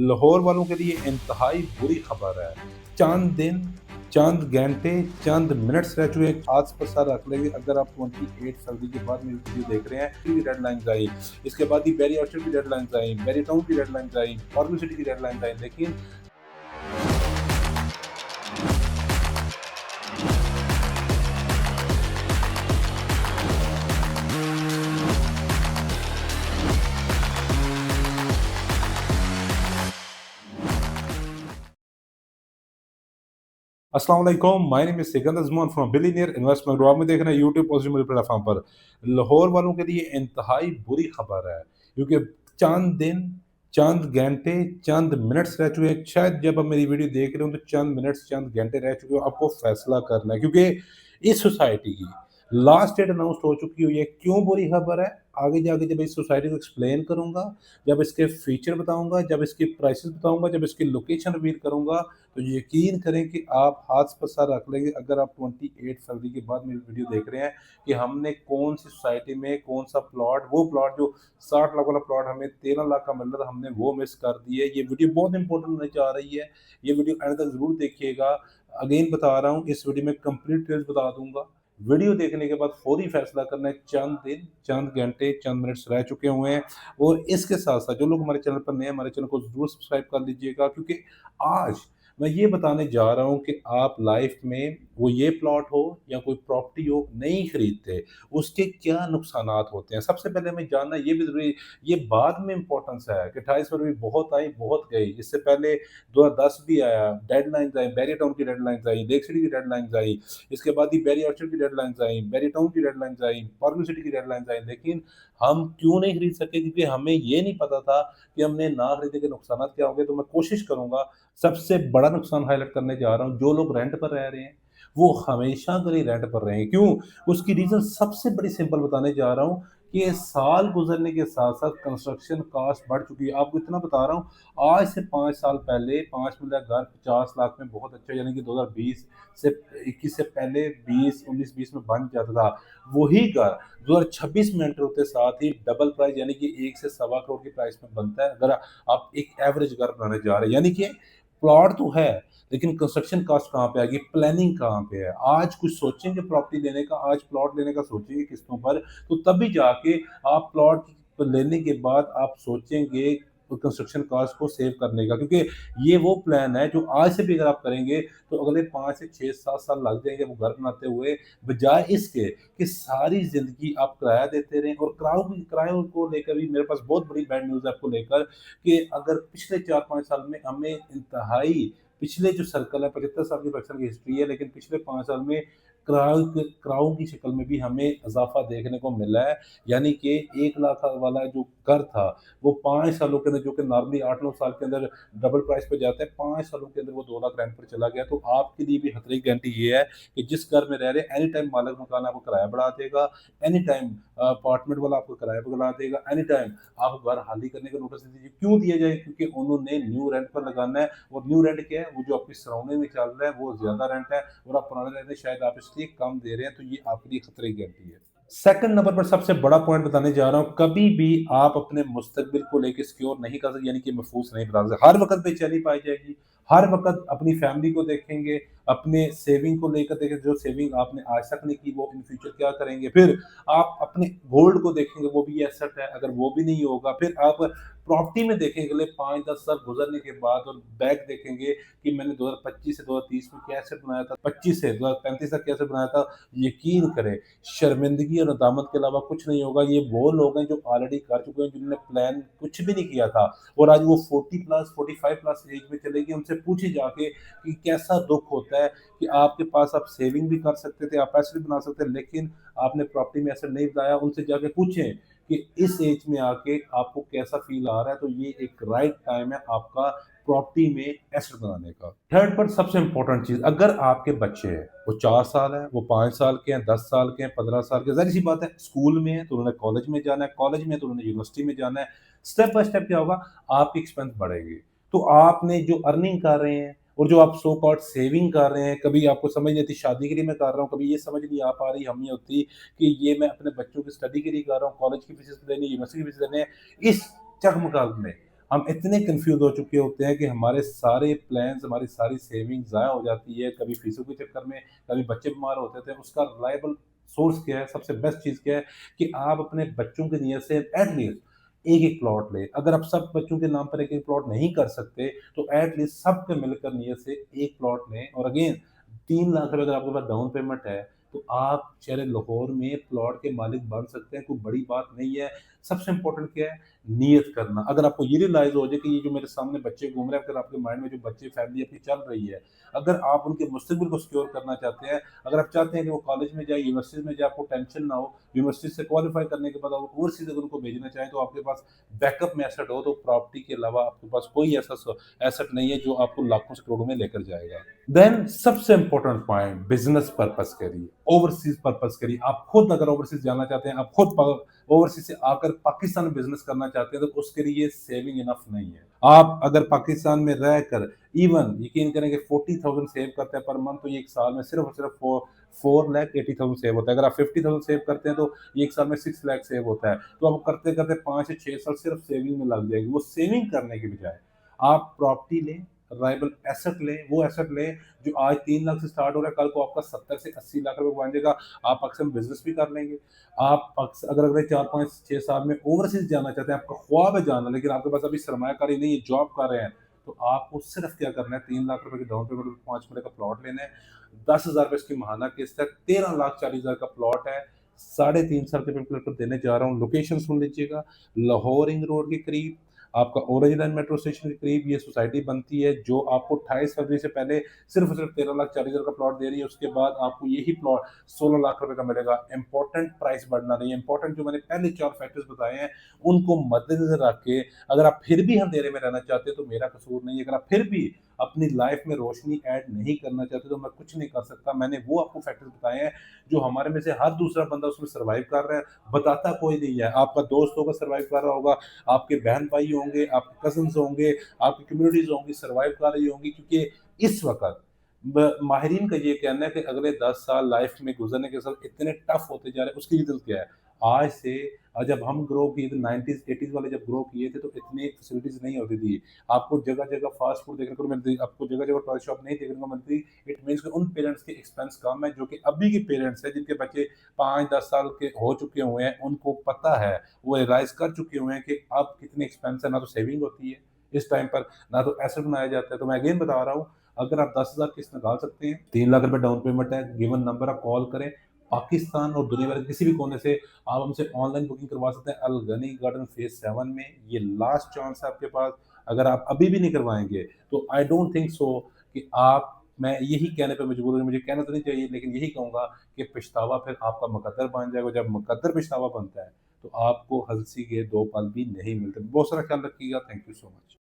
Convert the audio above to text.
लाहौर वालों के लिए इंतहाई बुरी खबर है। चंद दिन, चंद घंटे, चंद मिनट्स रह चुके हैं। हाथ पर सर रख लेंगे अगर आप 28 फरवरी के बाद मेरी वीडियो देख रहे हैं। की डेडलाइंस आई, इसके बाद ही बैरी ऑर्चर्ड की डेडलाइंस आई, बैरी टाउन की डेडलाइंस आई, फार्मा सिटी की डेडलाइंस आई, लेकिन अस्सलाम वालेकुम, my name is Sikandar Azman from billionaire investment group. आप में देख रहे हैं यूट्यूब और मीडिया प्लेटफॉर्म पर। लाहौर वालों के लिए इंतहाई बुरी खबर है, क्योंकि चंद दिन, चंद घंटे, चंद मिनट्स रह चुके हैं। शायद जब आप मेरी वीडियो देख रहे हो तो चंद मिनट्स, चंद घंटे रह चुके हो। आपको फैसला करना है, क्योंकि इस सोसाइटी की लास्ट डेट अनाउंस हो चुकी हुई है। क्यों बुरी खबर है, आगे जाके जब इस सोसाइटी को एक्सप्लेन करूंगा, जब इसके फीचर बताऊंगा, जब इसके प्राइसेस बताऊंगा, जब इसकी लोकेशन रिवील करूंगा, तो यकीन करें कि आप हाथ पर सर रख लेंगे अगर आप 28 फरवरी के बाद मेरी वीडियो देख रहे हैं कि हमने कौन सी सोसाइटी में कौन सा प्लॉट, वो प्लॉट जो 60 लाख वाला प्लॉट हमें 13 लाख का मिल रहा था, हमने वो मिस कर दी है। ये वीडियो बहुत इंपॉर्टेंट होने जा रही है, ये वीडियो एंड तक जरूर देखिएगा। अगेन बता रहा हूँ, इस वीडियो में कंप्लीट डिटेल्स बता दूंगा। वीडियो देखने के बाद फौरी फैसला करना है। चंद दिन, चंद घंटे, चंद मिनट्स रह चुके हुए हैं। और इसके साथ साथ जो लोग हमारे चैनल पर नए हैं, हमारे चैनल को जरूर सब्सक्राइब कर लीजिएगा, क्योंकि आज मैं ये बताने जा रहा हूँ कि आप लाइफ में, वो ये प्लॉट हो या कोई प्रॉपर्टी हो, नहीं खरीदते, उसके क्या नुकसानात होते हैं। सबसे पहले हमें जानना ये भी ज़रूरी, ये बाद में इम्पोर्टेंस है कि 28 फरवरी बहुत आई, बहुत गई। इससे पहले 2010 भी आया, डेडलाइंस आई, बैरी टाउन की डेडलाइंस आई, लेक सिटी की डेडलाइंस आई, इसके बाद ही बैरी ऑर्चर्ड की डेडलाइंस आई, बैरी टाउन की डेडलाइंस आई, फार्मा सिटी की डेडलाइंस आई। लेकिन हम क्यों नहीं खरीद सके? क्योंकि हमें ये नहीं पता था कि हमने ना खरीदे के नुकसानात क्या होंगे। तो मैं कोशिश करूँगा, सबसे बड़ा नुकसान हाइलाइट करने जा रहा हूँ। जो लोग रेंट पर रह रहे हैं, वो हमेशा के लिए रेंट पर रहेंगे। क्यों? उसकी रीज़न सबसे बड़ी सिंपल बताने जा रहा हूँ कि ये साल गुज़रने के साथ-साथ कंस्ट्रक्शन कॉस्ट बढ़ चुकी है। आपको इतना बता रहा हूँ, आज से 5 साल पहले 5 मंजिला घर 50 लाख में बहुत अच्छा, यानी कि 2020 से 21 से पहले 20, 19-20 में बन जाता था। वही घर 2026 में एंटर होते साथ ही डबल प्राइस, यानी कि 1 से सवा करोड़ की प्राइस में बनता है। अगर आप एक एवरेज घर बनाने जा रहे हैं, यानी कि प्लॉट तो है, लेकिन कंस्ट्रक्शन कॉस्ट कहाँ पे आएगी, प्लानिंग कहाँ पे है। आज कुछ सोचेंगे प्रॉपर्टी लेने का, आज प्लॉट लेने का सोचेंगे किस्तों पर, तो तभी जाके आप प्लॉट लेने के बाद आप सोचेंगे कंस्ट्रक्शन कॉस्ट को सेव करने का। क्योंकि ये वो प्लान है जो आज से भी अगर आप करेंगे तो अगले 5 से 6, 7 साल लग जाएंगे वो घर बनाते हुए, बजाय इसके कि सारी जिंदगी आप किराया देते रहें। और किराए को लेकर भी मेरे पास बहुत बड़ी बैड न्यूज़ है आपको लेकर, कि अगर पिछले 4-5 साल में हमें इंतहाई, पिछले जो सर्कल है 75 साल की प्रोडक्शन की हिस्ट्री है, लेकिन पिछले 5 साल में किरायों की शक्ल में भी हमें इज़ाफ़ा देखने को मिला है। यानी कि 1 लाख वाला जो घर था, वो 5 सालों के अंदर, जो कि नॉर्मली 8-9 साल के अंदर डबल प्राइस पे जाता है, 5 सालों के अंदर वो 2 लाख रेंट पर चला गया। तो आपके लिए भी खतरे की घंटी ये है कि जिस घर में रह रहे हैं, एनी टाइम मालिक मकान आपको किराया बढ़ा देगा, एनी टाइम अपार्टमेंट वाला आपको किराया बढ़ा देगा, एनी टाइम आपको घर खाली करने का नोटिस दे दीजिए। क्यों दिया जाए? क्योंकि उन्होंने न्यू रेंट पर लगाना है। और न्यू रेंट क्या है? वो जो आपकी सराउंडिंग में चल रहा है वो ज़्यादा रेंट है, और आप पुराने रेंट में शायद आप इसलिए कम दे रहे हैं। तो ये आपके लिए खतरे की घंटी है। सेकंड नंबर पर सबसे बड़ा पॉइंट बताने जा रहा हूँ, कभी भी आप अपने मुस्तकबिल को लेके सिक्योर नहीं कर सकते, यानी कि महफूज नहीं बता सकते। हर वक़्त बेचैनी पाई जाएगी, हर वक़्त अपनी फैमिली को देखेंगे, अपने सेविंग को लेकर देखें, जो सेविंग आपने आज तक नहीं की वो इन फ्यूचर क्या करेंगे। फिर आप अपने गोल्ड को देखेंगे, वो भी एसेट है, अगर वो भी नहीं होगा, फिर आप प्रॉपर्टी में देखेंगे अगले 5-10 साल गुज़रने के बाद, और बैक देखेंगे कि मैंने 2025 से 2030 में क्या एसेट बनाया था, 25 से 2035 तक क्या एसेट बनाया था। यकीन करें, शर्मिंदगी और नदामत के अलावा कुछ नहीं होगा। ये वो लोग हैं जो ऑलरेडी कर चुके हैं, जिन्होंने प्लान कुछ भी नहीं किया था, और आज वो 40 प्लस 45 प्लस एज में चले गए। उनसे पूछे जाके कि कैसा दुख होता है कि आपके पास आप सेविंग भी कर सकते थे, आप पैसे भी बना सकते थे, लेकिन आपने प्रॉपर्टी में एसेट नहीं बनाया। उनसे जाके पूछें कि इस एज में आके आपको कैसा फील आ रहा है। तो ये एक राइट टाइम है आपका प्रॉपर्टी में एसेट बनाने का। थर्ड पर सबसे इंपॉर्टेंट चीज़, अगर आपके बच्चे हैं, वो 4 साल है, वो 5 साल के हैं, 10 साल के हैं, 15 साल के, ज़ाहिर-सी बात है स्कूल में है तो उन्होंने कॉलेज में जाना है, कॉलेज में है तो उन्होंने यूनिवर्सिटी में जाना है। स्टेप बाय स्टेप क्या होगा, आपकी एक्सपेंस बढ़ेगी। तो आपने जो अर्निंग कर रहे हैं और जो आप सो कॉल्ड सेविंग कर रहे हैं, कभी आपको समझ नहीं आती शादी के लिए मैं कर रहा हूँ, कभी ये समझ नहीं आ पा रही हमें होती कि ये मैं अपने बच्चों की स्टडी के लिए कर रहा हूँ, कॉलेज की फीस देनी है, यूनिवर्सिटी की फीस देनी है। इस चगमगादड़ में हम इतने कन्फ्यूज़ हो चुके होते हैं कि हमारे सारे प्लान्स, हमारी सारी सेविंग ज़ाया हो जाती है, कभी फीसों के चक्कर में, कभी बच्चे बीमार होते थे, उसका रिलायबल सोर्स क्या है, सबसे बेस्ट चीज़ क्या है कि आप अपने बच्चों की नीयत से एट लीस्ट एक-एक प्लॉट लें। अगर आप सब बच्चों के नाम पर एक-एक प्लॉट नहीं कर सकते, तो एट लीस्ट सबके मिलकर नीयत से 1 प्लॉट लें और अगेन 3 लाख रुपए अगर आपके पास डाउन पेमेंट है, तो आप शहर लाहौर में प्लॉट के मालिक बन सकते हैं, कोई बड़ी बात नहीं है। सबसे इम्पोर्टेंट क्या है? नियत करना। अगर आपको ये रियलाइज़ हो जाए कि ये जो मेरे सामने बच्चे घूम रहे हैं, अगर आपके माइंड में जो बच्चे फैमिली अपनी चल रही है, अगर आप उनके मुस्तकबिल को सिक्योर करना चाहते हैं, अगर आप चाहते हैं कि वो कॉलेज में जाए, यूनिवर्सिटी में जाए, आपको टेंशन ना हो, यूनिवर्सिटी से क्वालीफाई करने के बाद आप ओवरसीज़ अगर उनको भेजना चाहें, तो आपके पास बैकअप में एसेट हो, तो प्रॉपर्टी के अलावा आपके पास कोई ऐसा एसेट नहीं है जो आपको लाखों से करोड़ों में लेकर जाएगा। देन सबसे इम्पोर्टेंट पॉइंट बिज़नेस पर्पज़ के लिए, ओवरसीज़ पर्पज़ के लिए आप खुद अगर ओवरसीज़ जाना चाहते हैं, आप खुद ओवरसीज़ से आकर पाकिस्तान में बिज़नेस करना चाहते हैं, तो उसके लिए सेविंग इनफ नहीं है। आप अगर पाकिस्तान में रहकर इवन यकीन करें कि 40,000 सेव करते हैं पर मंथ, तो ये 1 साल में सिर्फ़ और सिर्फ़ 4,80,000 सेव होता है। अगर आप 50,000 सेव करते हैं, तो ये 1 साल में 6 लाख सेव होता है। तो आप करते-करते 5 से 6 साल सिर्फ़ सेविंग में लग जाएगी। वो सेविंग करने की बजाय आप प्रॉपर्टी लें, राइवल एसेट लें, वो एसेट लें जो आज 3 लाख से स्टार्ट हो रहा है, कल को आपका 70 से 80 लाख रुपए बन जाएगा। आप अक्सर बिज़नेस भी कर लेंगे। आप अगर अगले 4, 5, 6 साल में ओवरसीज़ जाना चाहते हैं, आपका ख्वाब है जाना, लेकिन आपके पास अभी सरमायाकारी नहीं है, जॉब कर रहे हैं, तो आपको सिर्फ़ क्या करना है, 3 लाख रुपए की डाउन पेमेंट पे 5 मरले का प्लॉट लेना है। 10,000 रुपए इसकी माहाना किस्त है, 13,40,000 का प्लॉट है। साढ़े 3 साल के बिल्कुल देने जा रहा हूँ। लोकेशन सुन लीजिएगा, लाहौर रिंग रोड के करीब, आपका ऑरेंज लाइन मेट्रो स्टेशन के करीब ये सोसाइटी बनती है, जो आपको 28 फरवरी से पहले सिर्फ़ और सिर्फ़ 13,40,000 का प्लॉट दे रही है। उसके बाद आपको यही प्लॉट 16 लाख रुपए का मिलेगा। इम्पोर्टेंट प्राइस बढ़ना नहीं है, इम्पोर्टेंट जो मैंने पहले 4 फैक्टर्स बताए हैं, उनको मद्देनज़र रख के अगर आप फिर भी अंधेरे में रहना चाहते हैं, तो मेरा कसूर नहीं है। अगर आप फिर भी अपनी लाइफ़ में रोशनी ऐड नहीं करना चाहते, तो मैं कुछ नहीं कर सकता। मैंने वो आपको फैक्टर्स बताए हैं, जो हमारे में से हर दूसरा बंदा उसमें सर्वाइव कर रहा है, बताता कोई नहीं है। आपका दोस्त होगा सर्वाइव कर रहा होगा, आपके बहन-भाई होंगे, आपके कज़िन्स होंगे, आपकी कम्युनिटीज़ होंगी सर्वाइव कर रही होंगी, क्योंकि इस वक़्त माहिरीन का ये कहना है कि अगले 10 साल लाइफ में गुजरने के साथ इतने टफ होते जा रहे हैं, उसकी रीज़न क्या है? आज से जब हम ग्रो किए थे 90s 80s वाले जब ग्रो किए थे, तो इतनी फैसिलिटीज़ नहीं होती थी। आपको जगह-जगह फ़ास्ट फूड देखने को मिलती थी, आपको जगह-जगह टॉय शॉप नहीं देखने को मिलती। इट मीन्स कि उन पेरेंट्स के एक्सपेंस कम है, जो कि अभी के पेरेंट्स हैं, जिनके बच्चे 5-10 साल के हो चुके हुए हैं, उनको पता है, वो रियलाइज़ कर चुके हुए हैं कि अब कितने एक्सपेंस है, ना तो सेविंग होती है इस टाइम पर, ना तो एसेट बनाया जाता है। तो मैं अगेन बता रहा हूँ, अगर आप 10,000 किस्त निकाल सकते हैं, 3 लाख रुपए डाउन पेमेंट है, गिवन नंबर आप कॉल करें, पाकिस्तान और दुनिया भर के किसी भी कोने से आप हमसे ऑनलाइन बुकिंग करवा सकते हैं। अल गनी गार्डन फेज़ 7 में ये लास्ट चांस है आपके पास। अगर आप अभी भी नहीं करवाएँगे, तो आई डोंट थिंक सो कि आप मैं यही कहने पे मजबूर हूँ, मुझे कहना तो नहीं चाहिए, लेकिन यही कहूँगा कि पछतावा फिर आपका मुकद्दर बन जाएगा। जब मुकद्दर पछतावा बनता है, तो आपको हँसी के 2 पल भी नहीं मिलते। बहुत सारा ख्याल रखिएगा। Thank you so much.